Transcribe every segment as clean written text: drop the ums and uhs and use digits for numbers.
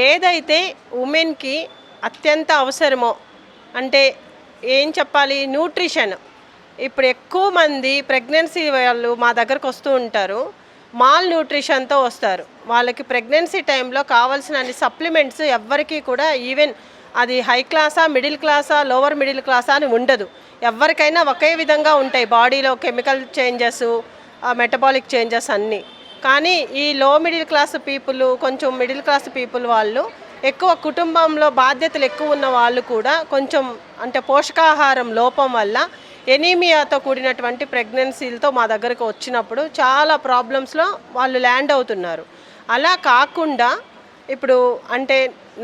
ఏదైతే ఉమెన్‌కి అత్యంత అవసరమో అంటే ఏం చెప్పాలి న్యూట్రిషన్. ఇప్పుడు ఎక్కువ మంది ప్రెగ్నెన్సీ వాళ్ళు మా దగ్గరకు వస్తూ ఉంటారు. మాల్ న్యూట్రిషన్‌తో వస్తారు. వాళ్ళకి ప్రెగ్నెన్సీ టైంలో కావాల్సిన అన్ని సప్లిమెంట్స్ ఎవ్వరికీ కూడా ఈవెన్ అది హై క్లాసా, మిడిల్ క్లాసా, లోవర్ మిడిల్ క్లాసా అని ఉండదు. ఎవ్వరికైనా ఒకే విధంగా ఉంటాయి బాడీలో కెమికల్ చేంజెస్, మెటబాలిక్ చేంజెస్ అన్నీ. కానీ ఈ లో మిడిల్ క్లాస్ పీపుల్, కొంచెం మిడిల్ క్లాస్ పీపుల్ వాళ్ళు ఎక్కువ కుటుంబంలో బాధ్యతలు ఎక్కువ ఉన్న వాళ్ళు కూడా కొంచెం అంటే పోషకాహారం లోపం వల్ల ఎనీమియాతో కూడినటువంటి ప్రెగ్నెన్సీలతో మా దగ్గరకు వచ్చినప్పుడు చాలా ప్రాబ్లమ్స్లో వాళ్ళు ల్యాండ్ అవుతున్నారు. అలా కాకుండా ఇప్పుడు అంటే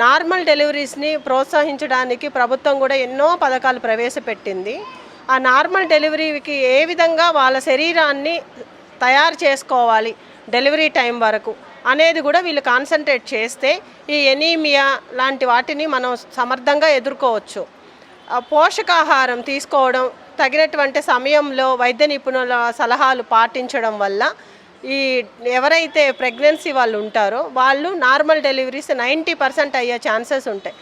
నార్మల్ డెలివరీస్ని ప్రోత్సహించడానికి ప్రభుత్వం కూడా ఎన్నో పథకాలు ప్రవేశపెట్టింది. ఆ నార్మల్ డెలివరీకి ఏ విధంగా వాళ్ళ శరీరాన్ని తయారు చేసుకోవాలి డెలివరీ టైం వరకు అనేది కూడా వీళ్ళు కాన్సన్ట్రేట్ చేస్తే ఈ ఎనీమియా లాంటి వాటిని మనం సమర్థంగా ఎదుర్కోవచ్చు. పోషకాహారం తీసుకోవడం, తగినటువంటి సమయంలో వైద్య నిపుణుల సలహాలు పాటించడం వల్ల ఈ ఎవరైతే ప్రెగ్నెన్సీ వాళ్ళు ఉంటారో వాళ్ళు నార్మల్ డెలివరీస్ 90% అయ్యే ఛాన్సెస్ ఉంటాయి.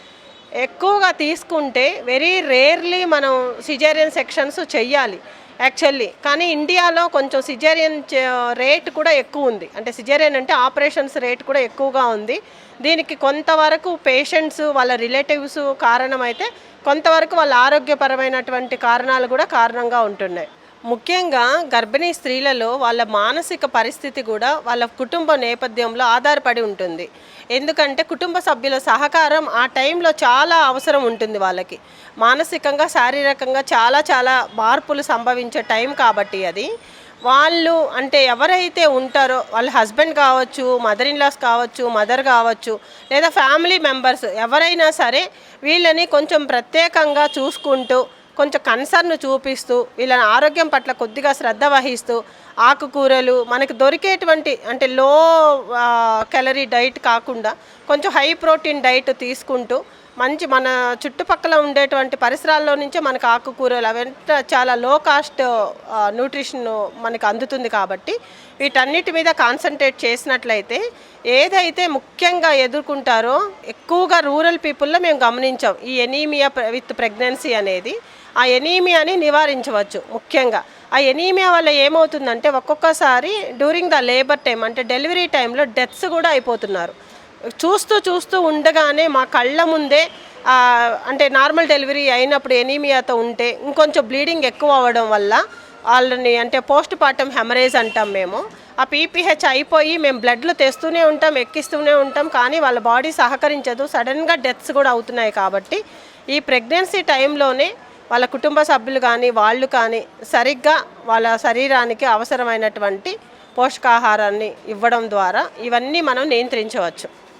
ఎక్కువగా తీసుకుంటే వెరీ రేర్లీ మనం సిజేరియన్ సెక్షన్స్ చెయ్యాలి యాక్చువల్లీ. కానీ ఇండియాలో కొంచెం సిజేరియన్ రేట్ కూడా ఎక్కువ ఉంది. అంటే సిజేరియన్ అంటే ఆపరేషన్స్ రేట్ కూడా ఎక్కువగా ఉంది. దీనికి కొంతవరకు పేషెంట్స్ వాళ్ళ రిలేటివ్స్ కారణమైతే కొంతవరకు వాళ్ళ ఆరోగ్యపరమైనటువంటి కారణాలు కూడా కారణంగా ఉంటున్నాయి. ముఖ్యంగా గర్భిణీ స్త్రీలలో వాళ్ళ మానసిక పరిస్థితి కూడా వాళ్ళ కుటుంబ నేపథ్యంలో ఆధారపడి ఉంటుంది. ఎందుకంటే కుటుంబ సభ్యుల సహకారం ఆ టైంలో చాలా అవసరం ఉంటుంది వాళ్ళకి. మానసికంగా, శారీరకంగా చాలా చాలా మార్పులు సంభవించే టైం కాబట్టి అది. వాళ్ళు అంటే ఎవరైతే ఉంటారో వాళ్ళ హస్బెండ్ కావచ్చు, మదర్ ఇన్లాస్ కావచ్చు, మదర్ కావచ్చు, లేదా ఫ్యామిలీ మెంబర్స్ ఎవరైనా సరే వీళ్ళని కొంచెం ప్రత్యేకంగా చూసుకుంటూ, కొంచెం కన్సర్న్ చూపిస్తూ, వీళ్ళ ఆరోగ్యం పట్ల కొద్దిగా శ్రద్ధ వహిస్తూ, ఆకుకూరలు మనకు దొరికేటువంటి అంటే లో క్యాలరీ డైట్ కాకుండా కొంచెం హై ప్రోటీన్ డైట్ తీసుకుంటూ మంచి మన చుట్టుపక్కల ఉండేటువంటి పరిసరాల్లో నుంచే మనకు ఆకుకూరలు అవంతా చాలా లో కాస్ట్ న్యూట్రిషన్ మనకు అందుతుంది. కాబట్టి వీటన్నిటి మీద కాన్సన్ట్రేట్ చేసినట్లయితే ఏదైతే ముఖ్యంగా ఎదుర్కొంటారో ఎక్కువగా రూరల్ పీపుల్లో మేము గమనించాం ఈ ఎనీమియా విత్ ప్రెగ్నెన్సీ అనేది. ఆ ఎనీమియాని నివారించవచ్చు. ముఖ్యంగా ఆ ఎనీమియా వల్ల ఏమవుతుందంటే ఒక్కొక్కసారి డ్యూరింగ్ ద లేబర్ టైం అంటే డెలివరీ టైంలో డెత్స్ కూడా అయిపోతున్నారు. చూస్తూ ఉండగానే మా కళ్ళ ముందే అంటే నార్మల్ డెలివరీ అయినప్పుడు ఎనీమియాతో ఉంటే ఇంకొంచెం బ్లీడింగ్ ఎక్కువ అవ్వడం వల్ల వాళ్ళని అంటే పోస్ట్ పార్టమ్ హెమరేజ్ అంటాం మేము. ఆ పీపీహెచ్ అయిపోయి మేము బ్లడ్లు తెస్తూనే ఉంటాం, ఎక్కిస్తూనే ఉంటాం, కానీ వాళ్ళ బాడీ సహకరించదు. సడన్గా డెత్స్ కూడా అవుతున్నాయి. కాబట్టి ఈ ప్రెగ్నెన్సీ టైంలోనే వాళ్ళ కుటుంబ సభ్యులు కానీ వాళ్ళు కానీ సరిగ్గా వాళ్ళ శరీరానికి అవసరమైనటువంటి పోషకాహారాన్ని ఇవ్వడం ద్వారా ఇవన్నీ మనం నియంత్రించవచ్చు.